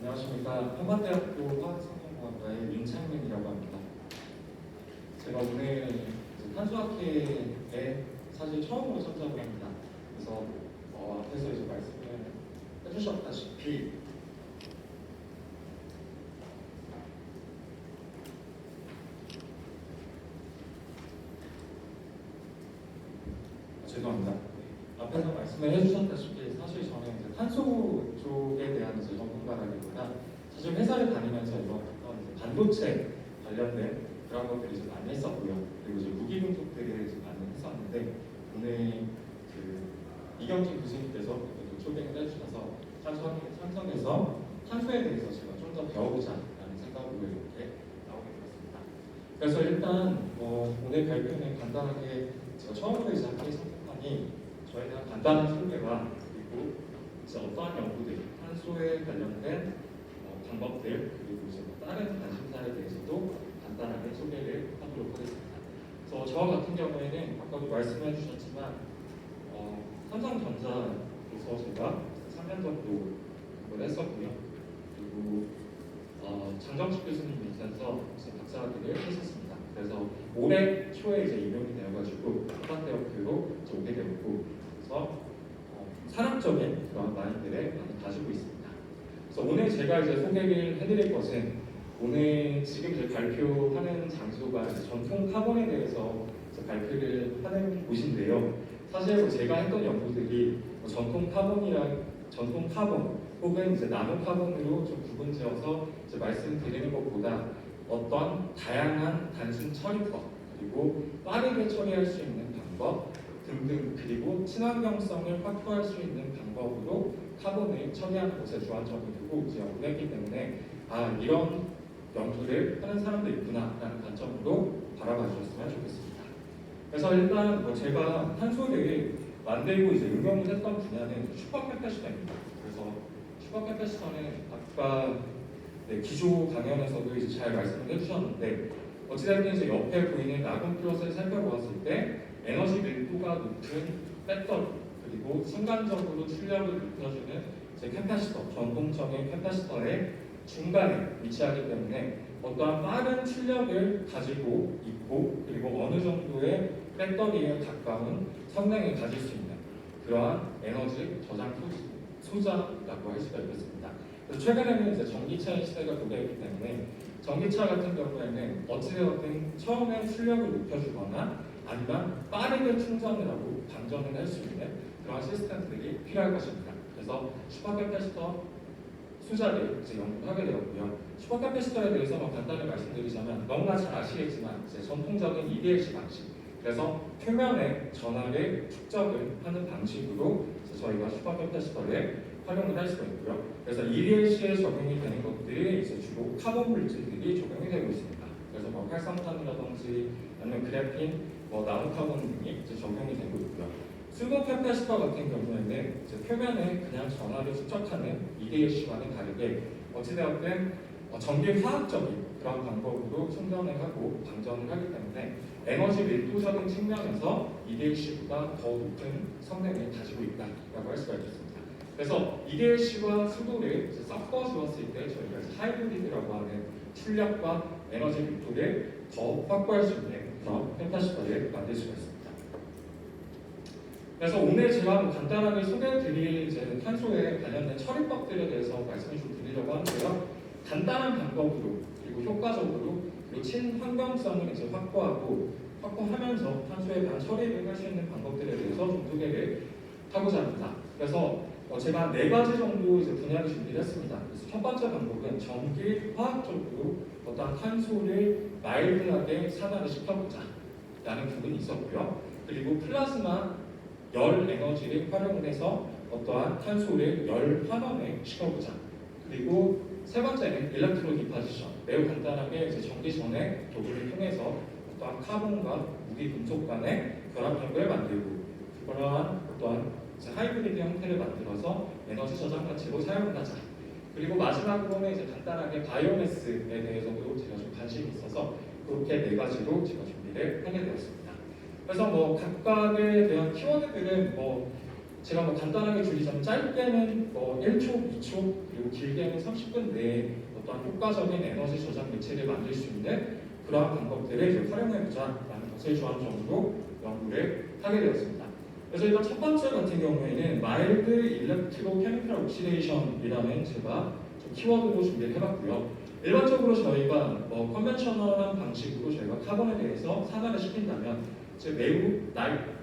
안녕하십니까. 한반대학교 화학성분공학과의 윤창민이라고 합니다. 제가 오늘 탄수화계에 사실 처음으로 참석을 합니다. 그래서 앞에서 이제 말씀을 해주셨다시피 죄송합니다. 앞에서 말씀을 해주셨다시피 사실 저는 이제 탄소 쪽에 대한 이제 전문가라기보다 사실 회사를 다니면서 이런 어떤 이제 반도체 관련된 그런 것들을 이제 많이 했었고요. 그리고 이제 무기 분석들을 이제 많이 했었는데 오늘 그 이경진 교수님께서 이렇게 초대를 해주셔서 참석해서 탄소에 대해서 제가 좀 더 배워보자라는 생각으로 이렇게 나오게 되었습니다. 그래서 일단 오늘 발표는 간단하게 제가 처음으로 이제 학회에 참석하니 저에 대한 간단한 소개와 그리고 이제 어떠한 연구들, 탄소에 관련된 방법들 그리고 이제 다른 관심사에 대해서도 간단하게 소개를 하도록 하겠습니다. 그래서 저 같은 경우에는 아까도 말씀해 주셨지만 삼성전자에서 제가 3년 정도 공부를 했었고요. 그리고 장정식 교수님 밑에서 박사학위를 했었습니다. 그래서 올해 초에 이제 임용이 되어가지고 한반대학교로 오게 되었고, 그래서 산업적인 그런 마인드를 많이 가지고 있습니다. 그래서 오늘 제가 이제 소개를 해드릴 것은 오늘 지금 이제 발표하는 장소가 이제 전통 카본에 대해서 이제 발표를 하는 곳인데요. 사실 제가 했던 연구들이 전통 카본 혹은 이제 나노 카본으로 좀 구분지어서 이제 말씀드리는 것보다 어떤 다양한 단순 처리법 그리고 빠르게 처리할 수 있는 방법 등등 그리고 친환경성을 확보할 수 있는 방법으로 카본을 처리하는 것에 주안점을 두고 이제 연구를 했기 때문에 이런 연구를 하는 사람도 있구나라는 관점으로 바라봐 주셨으면 좋겠습니다. 그래서 일단 제가 탄소를 만들고 이제 응용을 했던 분야는 슈퍼캐패시터입니다. 그래서 슈퍼캐패시터는 아까 기조 강연에서도 이제 잘 말씀을 해주셨는데 어찌됐든 이제 옆에 보이는 나군 플롯을 살펴보았을 때 에너지 밀도가 높은 배터리 그리고 순간적으로 출력을 높여주는 이제 캐파시터, 전동적인 캐파시터의 중간에 위치하기 때문에 어떠한 빠른 출력을 가지고 있고 그리고 어느 정도의 배터리에 가까운 성능을 가질 수 있는 그러한 에너지 저장 소자라고 할 수가 있겠습니다. 그래서 최근에는 이제 전기차의 시대가 도래했기 때문에 전기차 같은 경우에는 어찌되었든 처음에 출력을 높여주거나 아니면 빠르게 충전을 하고 방전을 할 수 있는 그런 시스템들이 필요할 것입니다. 그래서 슈퍼캐패시터 수자를 이제 연구하게 되었고요. 슈퍼캐패시터에 대해서 간단히 말씀드리자면 너무나 잘 아시겠지만 이제 전통적인 EDLC 방식 그래서 표면에 전하를 축적을 하는 방식으로 저희가 슈퍼캐패시터를 활용을 할 수가 있고요. 그래서 EDLC에 적용이 되는 것들이 이제 주로 카본 물질들이 적용이 되고 있습니다. 그래서 활성탄이라든지 아니면 그래핀, 나노카본 등이 이제 적용이 되고 있고요. 수도 캐패시터 같은 경우에는 이제 표면에 그냥 전하를 축적하는 EDLC와는 다르게 어찌되었든 전기 화학적인 그런 방법으로 충전을 하고 방전을 하기 때문에 에너지 밀도적인 측면에서 EDLC보다 더 높은 성능을 가지고 있다라고 할 수가 있겠습니다. 그래서 EDLC와 수도를 섞어 주었을 때 저희가 하이브리드라고 하는 출력과 에너지 밀도를 더 확보할 수 있는 그런 캐파시터를 만들 수가 있습니다. 그래서 오늘 제가 간단하게 소개해드릴 탄소에 관련된 처리법들에 대해서 말씀을 좀 드리려고 하는데요. 간단한 방법으로 그리고 효과적으로 그리고 친환경성을 이제 확보하면서 탄소에 대한 처리를 할 수 있는 방법들에 대해서 좀 소개를 하고자 합니다. 그래서 제가 4가지 정도 이제 분야를 준비를 했습니다. 그래서 첫 번째 방법은 전기 화학적으로 어떠한 탄소를 마일드하게 산화를 시켜보자 라는 부분이 있었고요. 그리고 플라즈마 열 에너지를 활용을 해서 어떠한 탄소를 열 환원을 시켜보자. 그리고 세 번째는 일렉트로 디파지션. 매우 간단하게 이제 전기 전해 도구를 통해서 어떠한 카본과 무기 금속 간의 결합력을 만들고 그러한 어떠한 하이브리드 형태를 만들어서 에너지 저장 가치로 사용하자. 그리고 마지막으로는 이제 간단하게 바이오매스에 대해서도 제가 좀 관심이 있어서 그렇게 4가지로 제가 준비를 하게 되었습니다. 그래서 각각에 대한 키워드들은 제가 뭐 간단하게 줄이자면 짧게는 뭐 1초, 2초 그리고 길게는 30분 내에 어떤 효과적인 에너지 저장 매체를 만들 수 있는 그러한 방법들을 이제 활용해보자라는 것을 주안점으로 연구를 하게 되었습니다. 그래서 일단 첫 번째 같은 경우에는 마일드 일렉트로 케미컬 옥시데이션이라는 제가 좀 키워드로 준비를 해봤고요. 일반적으로 저희가 뭐 컨벤셔널한 방식으로 저희가 카본에 대해서 산화를 시킨다면 이제 매우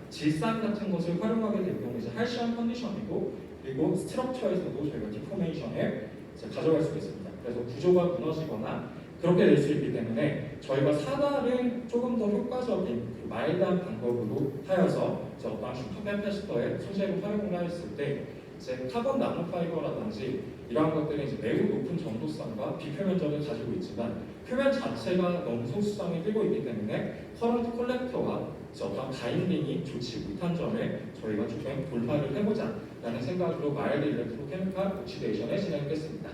질산 같은 것을 활용하게 될 경우 이제 할시한 컨디션이고 그리고 스트럭처에서도 저희가 디포메이션을 가져갈 수가 있습니다. 그래서 구조가 무너지거나 그렇게 될 수 있기 때문에 저희가 산화를 조금 더 효과적인 마일드한 방법으로 하여서 어떤 슈퍼펜페스터의 소재로 활용을 하였을 때 이제 카본 나노파이버라든지 이러한 것들은 이제 매우 높은 전도성과 비표면적을 가지고 있지만 표면 자체가 너무 소수성이 띄고 있기 때문에 커런트 컬렉터와 어떤 바인딩이 좋지 못한 점을 저희가 조금 돌파를 해보자라는 생각으로 마일드 일렉트로케미컬 옥시데이션을 진행했습니다.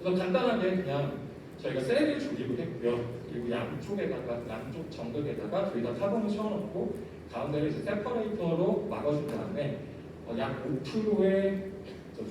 그래서 간단하게 그냥 저희가 셀을 조립을 했고요. 그리고 양쪽 정극에다가 둘 다 카본을 채워놓고 가운데를 이제 세퍼레이터로 막아준 다음에 약 5%의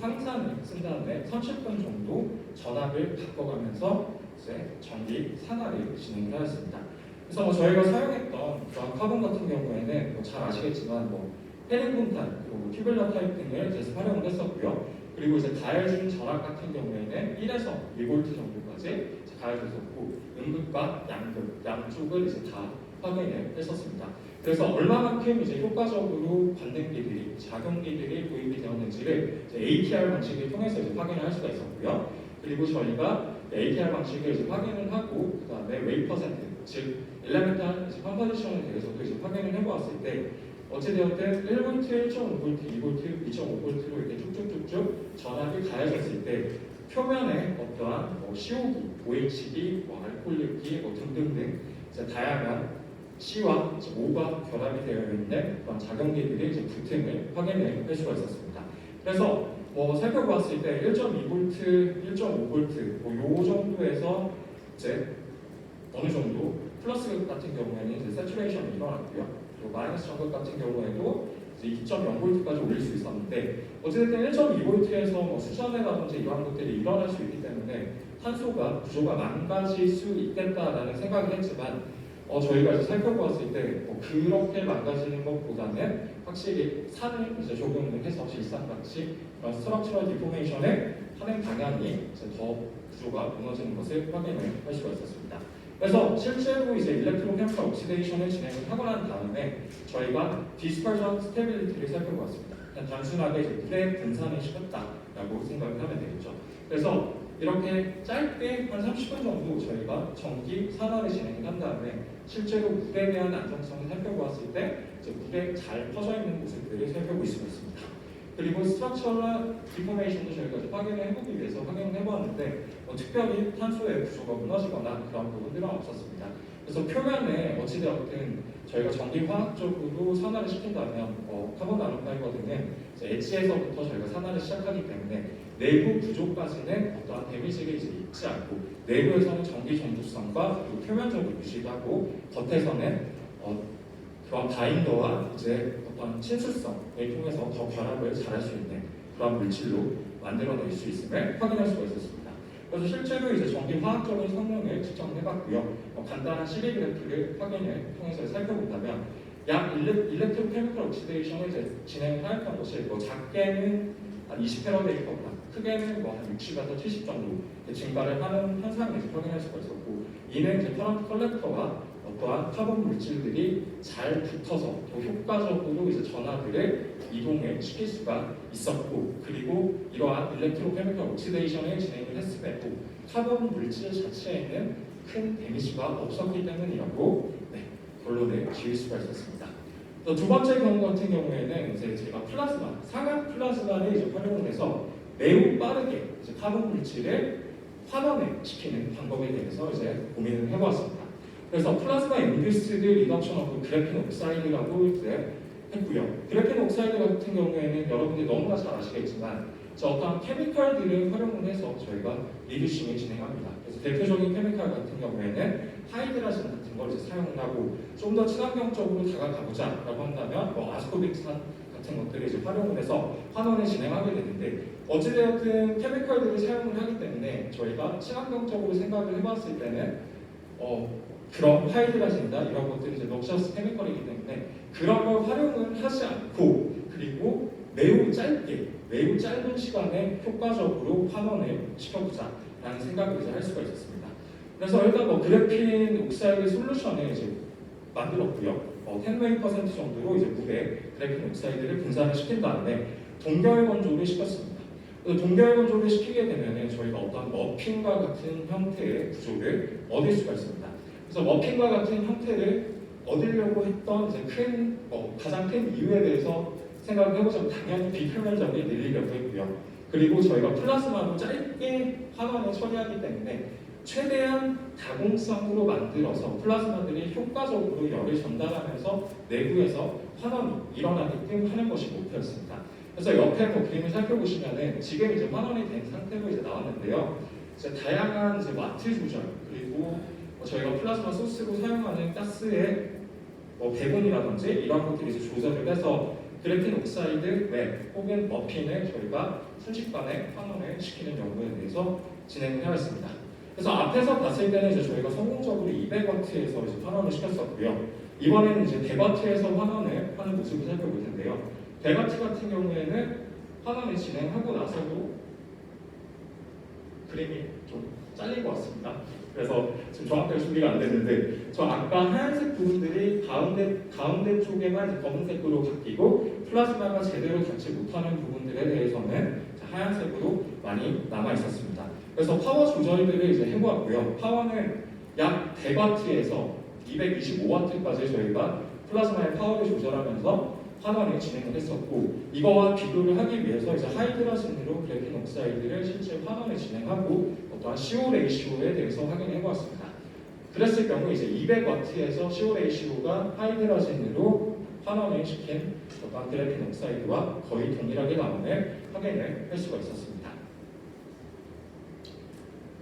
황산을 쓴 다음에 30분 정도 전압을 바꿔가면서 이제 전기 산화를 진행을 하였습니다. 그래서 뭐 저희가 사용했던 그런 카본 같은 경우에는 뭐잘 아시겠지만 뭐 헤링본탄 그리고 튜뷸러 타입 등을 계속 활용을 했었고요. 그리고 이제 가해준 전압 같은 경우에는 1에서 2V 정도까지 가해줬었고 음극과 양극 양쪽을 이제 다 확인을 했었습니다. 그래서 얼마만큼 이제 효과적으로 반응기들이 작용기들이 도입이 되었는지를 이제 ATR 방식을 통해서 이제 확인을 할 수가 있었고요. 그리고 저희가 ATR 방식을 이제 확인을 하고 그 다음에 웨이 퍼센트 즉 엘레멘탈 컴포지션에 대해서도 이제 확인을 해보았을 때 어찌되었든 1V, 1.5V, 2V, 2.5V로 이렇게 쭉쭉쭉쭉 전압이 가해졌을 때 표면에 어떠한 CO기, OHD, 알코올력기 등등등 이제 다양한 C와 O가 결합이 되어 있는 그런 작용기들이 이제 붙음을 확인을 할 수가 있었습니다. 그래서 살펴보았을 때 1.2V, 1.5V 요 정도에서 이제 어느 정도 플러스 같은 경우에는 이제 세츄레이션이 일어났고요. 그리고 마이너스 정극 같은 경우에도 이제 2.0V까지 올릴 수 있었는데 어쨌든 1.2V에서 수전이라든지 이러한 것들이 일어날 수 있기 때문에 탄소가 구조가 망가질 수 있겠다라는 생각을 했지만 저희가 이제 살펴보았을 때 그렇게 망가지는 것보다는 확실히 산을 이제 적용을 해서 질산같이 그런 스트럭처럴 디포메이션의 하는 방향이 이제 더 구조가 무너지는 것을 확인을 할 수가 있었습니다. 그래서 실제로 이제 일렉트로케미컬 옥시데이션을 진행을 하고 난 다음에 저희가 디스퍼전 스테빌리티를 살펴보았습니다. 그냥 단순하게 이제 물의 분산을 시켰다라고 생각을 하면 되겠죠. 그래서 이렇게 짧게 한 30분 정도 저희가 전기 산화를 진행을 한 다음에 실제로 물에 대한 안정성을 살펴보았을 때 이제 물에 잘 퍼져 있는 모습들을 살펴볼 수가 있습니다. 그리고 스트럭처럴 디포메이션도 저희가 확인을 해보기 위해서 확인을 해보았는데 특별히 탄소의 구조가 무너지거나 그런 부분들은 없었습니다. 그래서 표면에 어찌되었든 저희가 전기화학적으로 산화를 시킨다면 카본 나노파이버들은 엣지에서부터 저희가 산화를 시작하기 때문에 내부 구조까지는 어떠한 데미지가 이제 있지 않고 내부에서는 전기 전도성과 그리고 표면적으로 유지하고 겉에서는 그런 바인더와 이제 어떤 친수성을 통해서 더 결합을 잘할 수 있는 그런 물질로 만들어낼 수 있음을 확인할 수가 있었습니다. 그래서 실제로 이제 전기화학적인 성능을 측정해봤고요. 간단한 시리 그래프를 확인을 통해서 살펴본다면 약 일렉트로케미컬 옥시데이션을 이제 진행하였던 것이 작게는 한 20테라베이커보다 크게는 한 60에서 70 정도 증가를 하는 현상을 확인할 수가 있었고 이는 이제 커런트 컬렉터와 어떠한 카본 물질들이 잘 붙어서 더 효과적으로 이제 전하들을 이동을 시킬 수가 있었고 그리고 이러한 일렉트로케미컬 옥시데이션을 진행을 했음에도 카본 물질 자체에는 큰 데미지가 없었기 때문이라고 결론을 지을 수가 있었습니다. 또 두 번째 경우 같은 경우에는 이제 제가 플라즈마, 상압 플라즈마를 이제 활용을 해서 매우 빠르게 이제 카본 물질을 환원을 시키는 방법에 대해서 이제 고민을 해보았습니다. 그래서 플라즈마 인듀스드 리덕션 오브 그래핀 옥사이드라고 이제 했고요. 그래핀 옥사이드 같은 경우에는 여러분들이 너무나 잘 아시겠지만 어떤 케미컬들을 활용을 해서 저희가 리듀싱을 진행합니다. 그래서 대표적인 케미컬 같은 경우에는 하이드라진 같은 걸 이제 사용을 하고 좀 더 친환경적으로 다가가보자라고 한다면 아스코빅산 같은 것들을 이제 활용을 해서 환원을 진행하게 되는데 어찌되었든 케미컬들을 사용을 하기 때문에 저희가 친환경적으로 생각을 해봤을 때는 그런 하이드라진이나 이런 것들이 이제 럭셔스 케미컬이기 때문에 그런 걸 활용을 하지 않고 그리고 매우 짧은 시간에 효과적으로 환원을 시켜보자라는 생각을 이제 할 수가 있었습니다. 그래서 일단 그래핀 옥사이드 솔루션을 이제 만들었고요. 10% 정도로 이제 물에 그래핀 옥사이드를 분산을 시킨 다음에 동결 건조를 시켰습니다. 동결 건조를 시키게 되면 저희가 어떤 머핀과 같은 형태의 구조를 얻을 수가 있습니다. 그래서 머핀과 같은 형태를 얻으려고 했던 이제 가장 큰 이유에 대해서 생각을 해보자면 당연히 비표면적이 늘리려고 했고요. 그리고 저희가 플라스마로 짧게 환원을 처리하기 때문에 최대한 다공성으로 만들어서 플라즈마들이 효과적으로 열을 전달하면서 내부에서 환원이 일어나게끔 하는 것이 목표였습니다. 그래서 옆에 그림을 살펴보시면은 지금 이제 환원이 된 상태로 이제 나왔는데요. 이제 다양한 이제 와트 조절 그리고 저희가 플라즈마 소스로 사용하는 가스의 배분이라든지 이런 것들을 이제 조절을 해서 그래핀 옥사이드 웹 혹은 머핀을 저희가 순식간에 환원을 시키는 연구에 대해서 진행을 하였습니다. 그래서 앞에서 봤을 때는 이제 저희가 성공적으로 200W에서 이제 환원을 시켰었고요. 이번에는 이제 100W에서 환원을 하는 모습을 살펴볼 텐데요. 100W 같은 경우에는 환원을 진행하고 나서도 그림이 좀 잘린 것 같습니다. 그래서 지금 정확하게 준비가 안 됐는데 저 아까 하얀색 부분들이 가운데 쪽에만 이제 검은색으로 바뀌고 플라즈마가 제대로 닿지 못하는 부분들에 대해서는 하얀색으로 많이 남아 있었습니다. 그래서 파워 조절들을 이제 해보았고요. 파워는 약 100W에서 225W까지 저희가 플라즈마의 파워를 조절하면서 환원을 진행을 했었고 이거와 비교를 하기 위해서 이제 하이드라진으로 그래핀 옥사이드를 실제 환원을 진행하고 어떠한 CO 레이시오에 대해서 확인해 보았습니다. 그랬을 경우 이제 200W에서 CO 레이시오가 하이드라진으로 환원을 시킨 어떠한 그래핀 옥사이드와 거의 동일하게 나옴을 확인을 할 수가 있었습니다.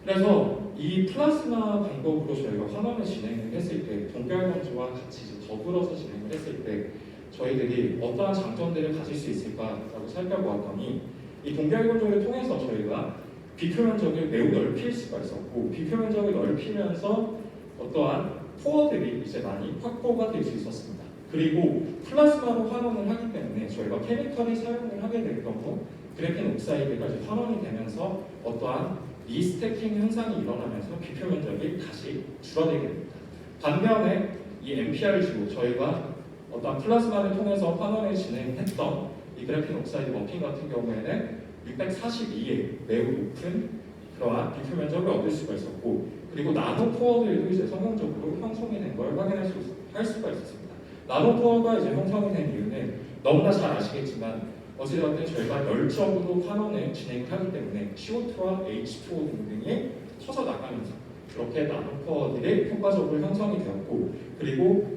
그래서 이 플라즈마 방법으로 저희가 환원을 진행을 했을 때 동결 건조와 같이 이제 더불어서 진행을 했을 때 저희들이 어떠한 장점들을 가질 수 있을까라고 살펴보았더니 이 동결 건조를 통해서 저희가 비표면적을 매우 넓힐 수가 있었고 비표면적을 넓히면서 어떠한 포어들이 이제 많이 확보가 될 수 있었습니다. 그리고 플라즈마로 환원을 하기 때문에 저희가 케미컬을 사용을 하게 될 경우 그래핀 옥사이드가 이제 환원이 되면서 어떠한 리스태킹 현상이 일어나면서 비표 면적이 다시 줄어들게 됩니다. 반면에 이 MPRG로 저희가 어떤 플라즈마를 통해서 환원을 진행했던 이 그래핀 옥사이드 머핀 같은 경우에는 642의 매우 높은 그러한 비표 면적을 얻을 수가 있었고 그리고 나노 코어들도 이제 성공적으로 형성이 된 걸 확인할 수가 있었습니다. 나노 코어가 이제 형성이 된 이유는 너무나 잘 아시겠지만 어찌되었든 저희가 열적으로 환원을 진행하기 때문에 CO2와 H2O 등등이 터져 나가면서 그렇게 나노코어들이 효과적으로 형성이 되었고 그리고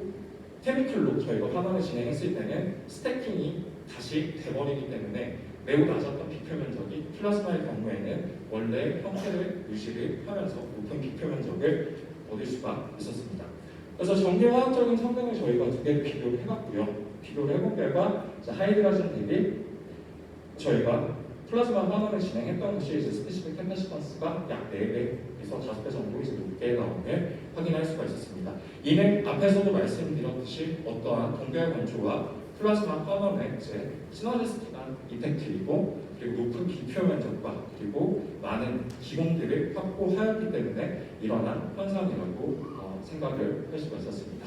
케미컬로 저희가 환원을 진행했을 때는 스태킹이 다시 돼버리기 때문에 매우 낮았던 비표 면적이 플라즈마의 경우에는 원래 형태를 유지를 하면서 높은 비표 면적을 얻을 수가 있었습니다. 그래서 전기화학적인 성능을 저희가 두 개를 비교를 해봤고요. 비교를 해본 결과 하이드라진 대비 저희가 플라즈마 환원을 진행했던 것이 이제 스페시픽 캐파시턴스가 약 4배에서 5배 정도 이제 높게 나옴을 확인할 수가 있었습니다. 이는 앞에서도 말씀드렸듯이 어떠한 동결 건조와 플라즈마 환원의 이제 시너지스틱한 이펙트이고 그리고 높은 비표 면적과 그리고 많은 기공들을 확보하였기 때문에 일어난 현상이라고 생각을 할 수가 있었습니다.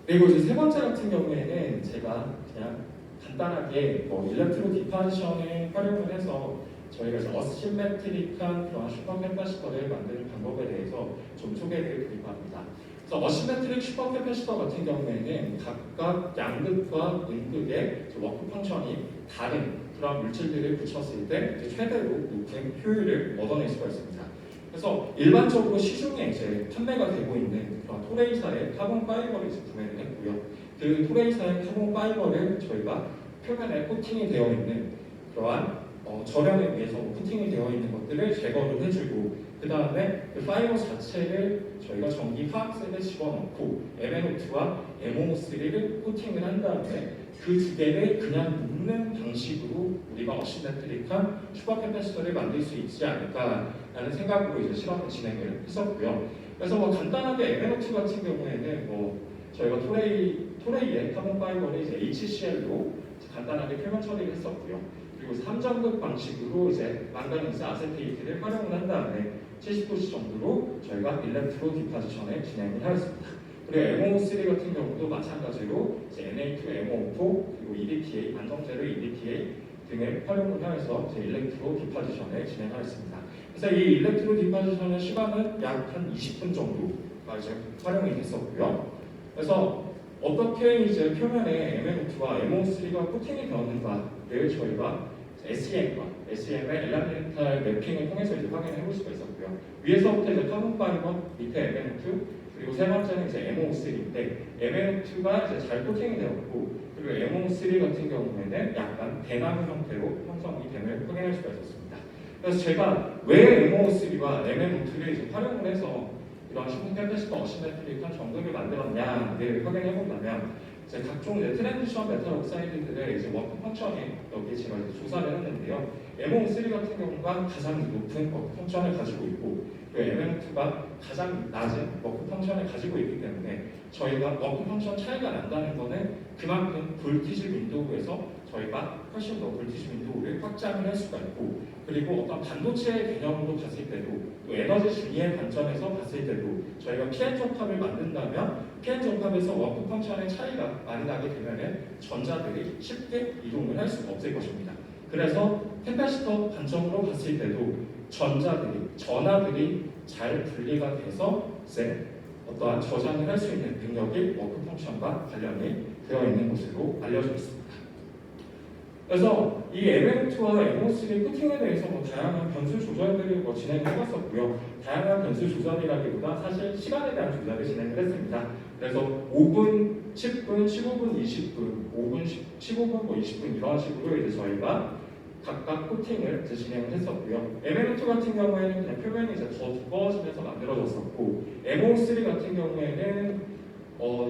그리고 이제 세 번째 같은 경우에는 제가 그냥 간단하게 일렉트로 디파지션을 활용을 해서 저희가 이제 어시메트릭한 그런 슈퍼캐파시터를 만드는 방법에 대해서 좀 소개를 드리고 합니다. 그래서 어시메트릭 슈퍼캐파시터 같은 경우에는 각각 양극과 음극의 워크 펑션이 다른 그런 물질들을 붙였을 때 최대로 높은 효율을 얻어낼 수가 있습니다. 그래서 일반적으로 시중에 이제 판매가 되고 있는 그런 토레이사의 카본 파이버를 이제 구매를 했고요. 그 토레이사의 카본 파이버를 저희가 표면에 코팅이 되어 있는 그러한 절연에 의해서 코팅이 되어 있는 것들을 제거를 해주고 그 다음에 그 파이버 자체를 저희가 전기 화학셀에 집어넣고 MnO2와 MO3를 코팅을 한 다음에 그 두 개를 그냥 묶는 방식으로 우리가 어시메트릭한 슈퍼 캐패시터를 만들 수 있지 않을까라는 생각으로 이제 실험을 진행을 했었고요. 그래서 뭐 간단하게 MnO2 같은 경우에는 뭐 저희가 토레이의 카본 파이버를 이제 HCl로 간단하게 표면 처리를 했었고요. 그리고 3전극 방식으로 이제 망가니스 아세테이트를 활용을 한 다음에 70도씨 정도로 저희가 일렉트로 디파지션을 진행을 하였습니다. 그리고 MO3 같은 경우도 마찬가지로 이제 Na2MO4 그리고 EDTA 안정제로 EDTA 등을 활용을 하여서 이제 일렉트로 디파지션을 진행하였습니다. 그래서 이 일렉트로 디파지션의 시간은 약 한 20분 정도가 이제 활용이 됐었고요. 그래서 어떻게 이제 표면에 MnO2와 MO3가 코팅이 되었는가를 저희가 SEM의 엘라멘탈 매핑을 통해서 이제 확인해 볼 수가 있었고요. 위에서부터 이제 카본 파이버, 밑에 MnO2, 그리고 세 번째는 이제 MO3인데 MnO2가 이제 잘 코팅이 되었고, 그리고 MO3 같은 경우에는 약간 대나무 형태로 형성이 됨을 확인할 수가 있었습니다. 그래서 제가 왜 MO3와 MnO2를 이제 활용을 해서 이런 슈퍼 캐패시터 어시메트릭한 정극을 만들었냐를 확인해 본다면 이제 각종 이제 트랜지션 메탈 옥사이드들의 이제 워크 펑션이 여기 제가 이제 조사를 했는데요. MO3 같은 경우가 가장 높은 워크 펑션을 가지고 있고, 그리고 MnO2가 가장 낮은 워크 펑션을 가지고 있기 때문에 저희가 워크 펑션 차이가 난다는 것은 그만큼 볼티지 윈도우에서 저희가 훨씬 더 볼티지 윈도우를 확장을 할 수가 있고, 그리고 어떤 반도체 개념으로 봤을 때도 또 에너지 중위의 관점에서 봤을 때도 저희가 PN 접합을 만든다면 PN 접합에서 워크 펑션의 차이가 많이 나게 되면 전자들이 쉽게 이동을 할 수가 없을 것입니다. 그래서 캐패시터 관점으로 봤을 때도 전하들이 잘 분리가 돼서 이제 어떠한 저장을 할 수 있는 능력이 워크 펑션과 관련이 되어 있는 것으로 알려져 있습니다. 그래서 이 MnO2와 MO3 코팅에 대해서 뭐 다양한 변수 조절들을 진행을 해봤었고요. 다양한 변수 조절이라기보다 사실 시간에 대한 조절을 진행을 했습니다. 그래서 5분, 10분, 15분, 20분, 5분, 15분, 20분 이런 식으로 이제 저희가 각각 코팅을 이제 진행을 했었고요. MnO2 같은 경우에는 그냥 표면이 이제 더 두꺼워지면서 만들어졌었고, MO3 같은 경우에는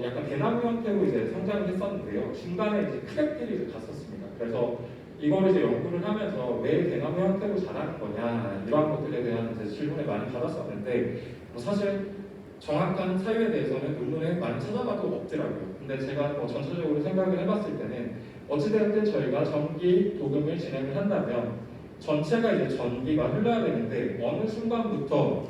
약간 대나무 형태로 이제 성장을 했었는데요. 중간에 이제 크랙들이 이제 갔었습니다. 그래서 이걸 이제 연구를 하면서 왜 대나무 형태로 자라는 거냐 이러한 것들에 대한 이제 질문을 많이 받았었는데 사실 정확한 사유에 대해서는 논문에 많이 찾아봐도 없더라고요. 근데 제가 전체적으로 생각을 해봤을 때는 어찌됐든 저희가 전기 도금을 진행을 한다면 전체가 이제 전기가 흘러야 되는데 어느 순간부터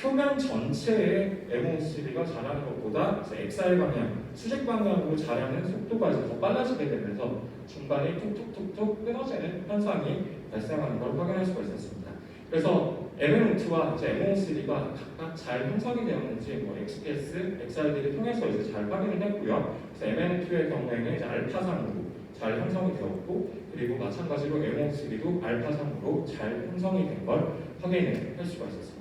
표면 전체의 MO3가 자라는 것보다 XR 방향, 수직 방향으로 자라는 속도가 이제 더 빨라지게 되면서 중간에 툭툭툭툭 끊어지는 현상이 발생하는 걸 확인할 수가 있었습니다. 그래서 MnO2와 MO3가 각각 잘 형성이 되었는지 XPS, XRD를 통해서 이제 잘 확인을 했고요. 그래서 MnO2의 경우에는 이제 알파상으로 잘 형성이 되었고, 그리고 마찬가지로 MO3도 알파상으로 잘 형성이 된 걸 확인을 할 수가 있었습니다.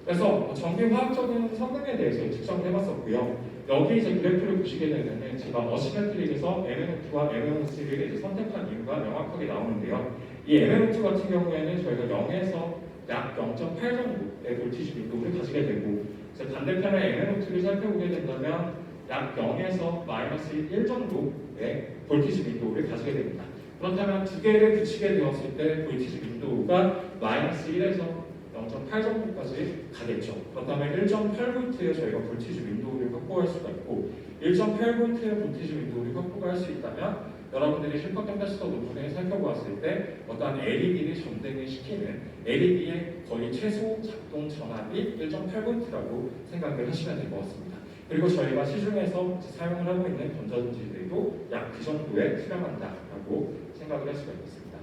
그래서 전기 화학적인 성능에 대해서 측정을 해봤었고요. 여기 이제 그래프를 보시게 되면 제가 어시메트릭에서 MnO2와 MnO3를 이제 선택한 이유가 명확하게 나오는데요. 이 MnO2 같은 경우에는 저희가 0에서 약 0.8 정도의 볼티지 윈도우를 가지게 되고, 반대편에 MnO2를 살펴보게 된다면 약 0에서 마이너스 1 정도의 볼티지 윈도우를 가지게 됩니다. 그렇다면 두 개를 붙이게 되었을 때 볼티지 윈도우가 마이너스 1에서 0.8 정도까지 가겠죠. 그렇다면 1.8V의 저희가 볼티지 윈도우를 확보할 수가 있고, 1.8V의 볼티지 윈도우를 확보할 수 있다면 여러분들이 슈퍼 캐패시터 논문을 살펴보았을 때 어떤 LED를 전등을 시키는 LED의 거의 최소 작동 전압이 1.8V라고 생각을 하시면 될 것 같습니다. 그리고 저희가 시중에서 사용을 하고 있는 건전지들도 약 그 정도에 수렴한다라고 생각을 할 수가 있습니다.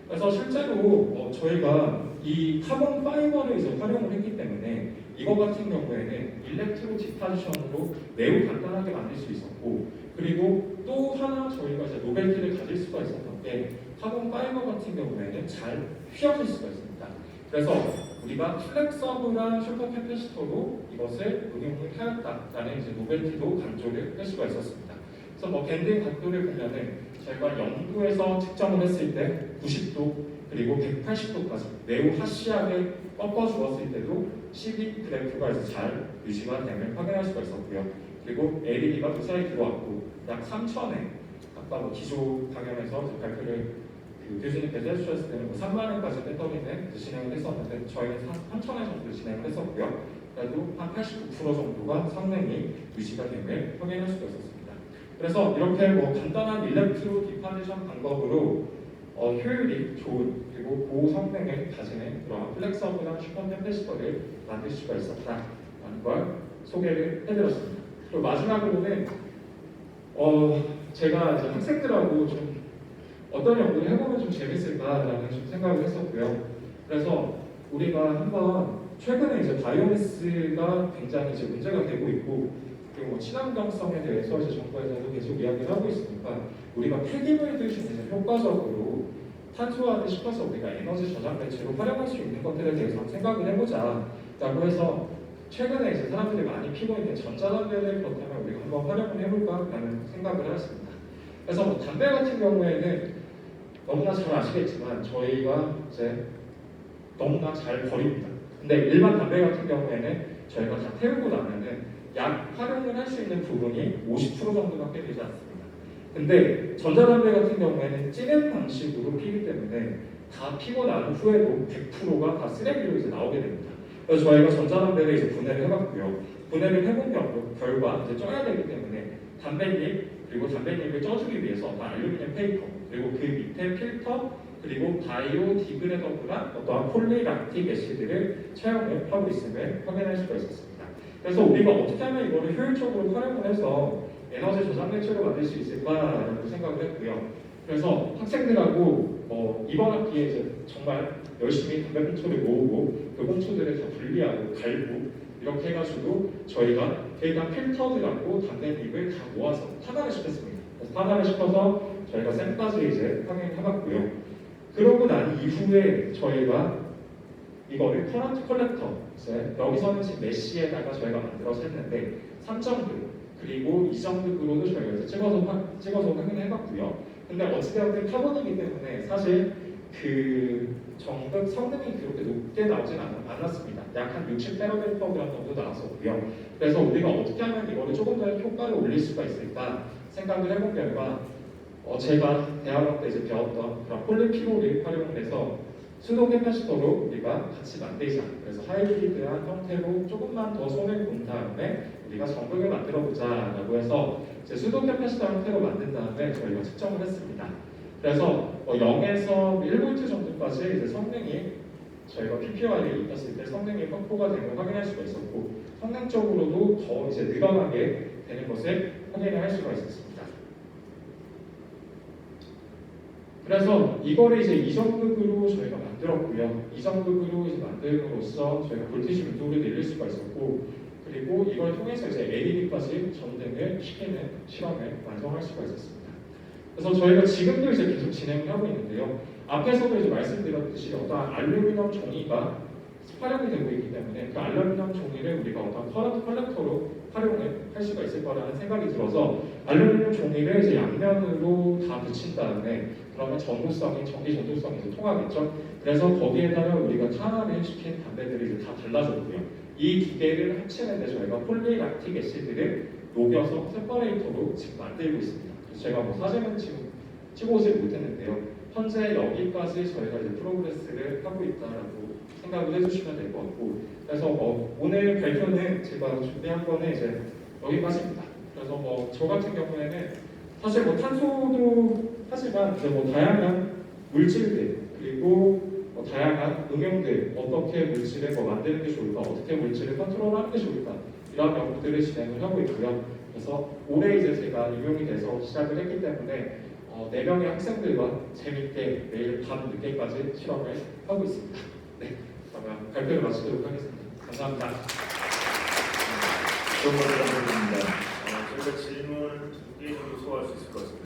그래서 실제로 저희가 이 카본 파이버를 이제 활용을 했기 때문에 이거 같은 경우에는 일렉트로 디파지션으로 매우 간단하게 만들 수 있었고, 그리고 또 하나 저희가 이제 노벨티를 가질 수가 있었던 게 카본 파이버 같은 경우에는 잘 휘어질 수가 있습니다. 그래서 우리가 플렉서블한 슈퍼 캐패시터로 이것을 응용을 하였다라는 이제 노벨티도 강조를 할 수가 있었습니다. 그래서 밴딩 각도를 보면은 저희가 0도에서 측정을 했을 때 90도, 그리고 180도까지 매우 하시하게 꺾어 주었을 때도 CV 그래프가 이제 잘 유지가 됨을 확인할 수가 있었고요. 그리고 LED가 무사히 들어왔고 약 3천에 아까 뭐 기조 강연에서 이제 발표를 교수님께서 해주셨을 때는 뭐 3만 원까지 배터리는 진행을 했었는데 저희는 3천원 정도 진행을 했었고요. 그래도 한 89% 정도가 성능이 유지가 됨을 확인할 수가 있었습니다. 그래서 이렇게 뭐 간단한 일렉트로 디파디션 방법으로 효율이 좋은 그리고 고성능을 가지는 그런 플렉서블한 슈퍼 템페스터를 만들 수가 있었다라는 걸 소개를 해드렸습니다. 그리고 마지막으로는 제가 이제 학생들하고 좀 어떤 연구를 해보면 좀 재밌을까라는 좀 생각을 했었고요. 그래서 우리가 한번 최근에 이제 바이오매스가 굉장히 이제 문제가 되고 있고 그리고 뭐 친환경성에 대해서 이제 정부에서도 계속 이야기를 하고 있으니까 우리가 폐기물들 중에서 효과적으로 탄소화를 시켜서 우리가 에너지 저장 매체로 활용할 수 있는 것들에 대해서 한번 생각을 해보자라고 해서 최근에 이제 사람들이 많이 피고 있는 전자담배를 그렇다면 우리가 한번 활용을 해볼까라는 생각을 해봤습니다. 그래서 뭐 담배 같은 경우에는 너무나 잘 아시겠지만 저희가 이제 너무나 잘 버립니다. 근데 일반 담배 같은 경우에는 저희가 다 태우고 나면은 약 활용을 할 수 있는 부분이 50% 정도밖에 되지 않습니다. 근데 전자담배 같은 경우에는 찌는 방식으로 피기 때문에 다 피고 난 후에도 100%가 다 쓰레기로 이제 나오게 됩니다. 그래서 저희가 전자담배를 이제 분해를 해봤고요. 분해를 해본 결과 이제 쪄야 되기 때문에 담배잎 그리고 담배잎을 쪄주기 위해서 어떤 알루미늄 페이퍼 그리고 그 밑에 필터 그리고 바이오 디그레더블한 어떠한 폴리락틱 애시드를 채용을 하고 있음을 확인할 수가 있었습니다. 그래서 우리가 어떻게 하면 이거를 효율적으로 활용을 해서 에너지 저장 매체로 만들 수 있을까라고 생각을 했고요. 그래서 학생들하고 이번 학기에 이제 정말 열심히 담배 봉투를 모으고 그 봉투들을 다 분리하고 갈고 이렇게 해가지고 저희가 일단 필터들하고 담배잎을 다 모아서 파다를 시켰습니다. 그래서 파다를 시켜서 저희가 샘까지 이제 확인을 해봤고요. 그러고 난 이후에 저희가 이거를 커런트 컬렉터, 여기서는 지금 메시에다가 저희가 만들어서 했는데 3.9 그리고 2.9로도 저희가 이제 찍어서 확인을 해봤고요. 근데 어찌되었든 카본이기 때문에 사실 그 정극 성능이 그렇게 높게 나오진 않았습니다. 약 한 60테라베이터 정도 나왔었고요. 그래서 우리가 어떻게 하면 이거를 조금 더 효과를 올릴 수가 있을까 생각을 해본 결과 제가 대학원 때 이제 배웠던 그런 폴리피롤을 활용을 해서 수도 캐파시터로 우리가 같이 만들자. 그래서 하이브리드한 형태로 조금만 더 손을 본 다음에 우리가 정극을 만들어 보자라고 해서 이제 수도 캐파시터 형태로 만든 다음에 저희가 측정을 했습니다. 그래서 0에서 1V 정도까지 이제 성능이 저희가 PPI를 입혔을 때 성능이 확보가 되는 걸 확인할 수가 있었고 성능적으로도 더 이제 늘어나게 되는 것을 확인을 할 수가 있었습니다. 그래서 이거를 이제 이전극으로 저희가 만들었고요. 이전극으로 이제 만듦으로써 저희가 볼티지 윈도우를 늘릴 수가 있었고 그리고 이걸 통해서 이제 LED까지 전등을 시키는 실험을 완성할 수가 있었습니다. 그래서 저희가 지금도 이제 계속 진행을 하고 있는데요. 앞에서도 이제 말씀드렸듯이 어떤 알루미늄 종이가 활용이 되고 있기 때문에 그 알루미늄 종이를 우리가 어떤 커런트 컬렉터로 활용을 할 수가 있을 거라는 생각이 들어서 알루미늄 종이를 이제 양면으로 다 붙인 다음에 그러면 전기 전도성이 이제 통하겠죠. 그래서 거기에다가 우리가 탄화를 시킨 담배들을 이제 다 발라줬고요. 이 두 개를 합치는데 저희가 폴리락틱 애시드를 녹여서 세퍼레이터로 지금 만들고 있습니다. 그래서 제가 뭐 사진은 지금 찍어오지 못했는데요. 현재 여기까지 저희가 이제 프로그레스를 하고 있다라고 생각을 해주시면 될 것 같고, 그래서 오늘 발표는 제가 준비한 거는 이제 여기까지입니다. 그래서 저 같은 경우에는 사실 탄소도 하지만 이제 다양한 물질들 그리고 다양한 응용들 어떻게 물질을 만드는 게 좋을까, 어떻게 물질을 컨트롤하는 게 좋을까 이런 연구들을 진행을 하고 있고요. 그래서 올해 이제 제가 임용이 돼서 시작을 했기 때문에 4명의 학생들과 재밌게 매일 밤 늦게까지 실험을 하고 있습니다. 네, 그러면 발표를 마치도록 하겠습니다. 감사합니다. 좋은 말을 감사드립니다. 저희가 질문 2개 정도 소화할 수 있을 것 같습니다.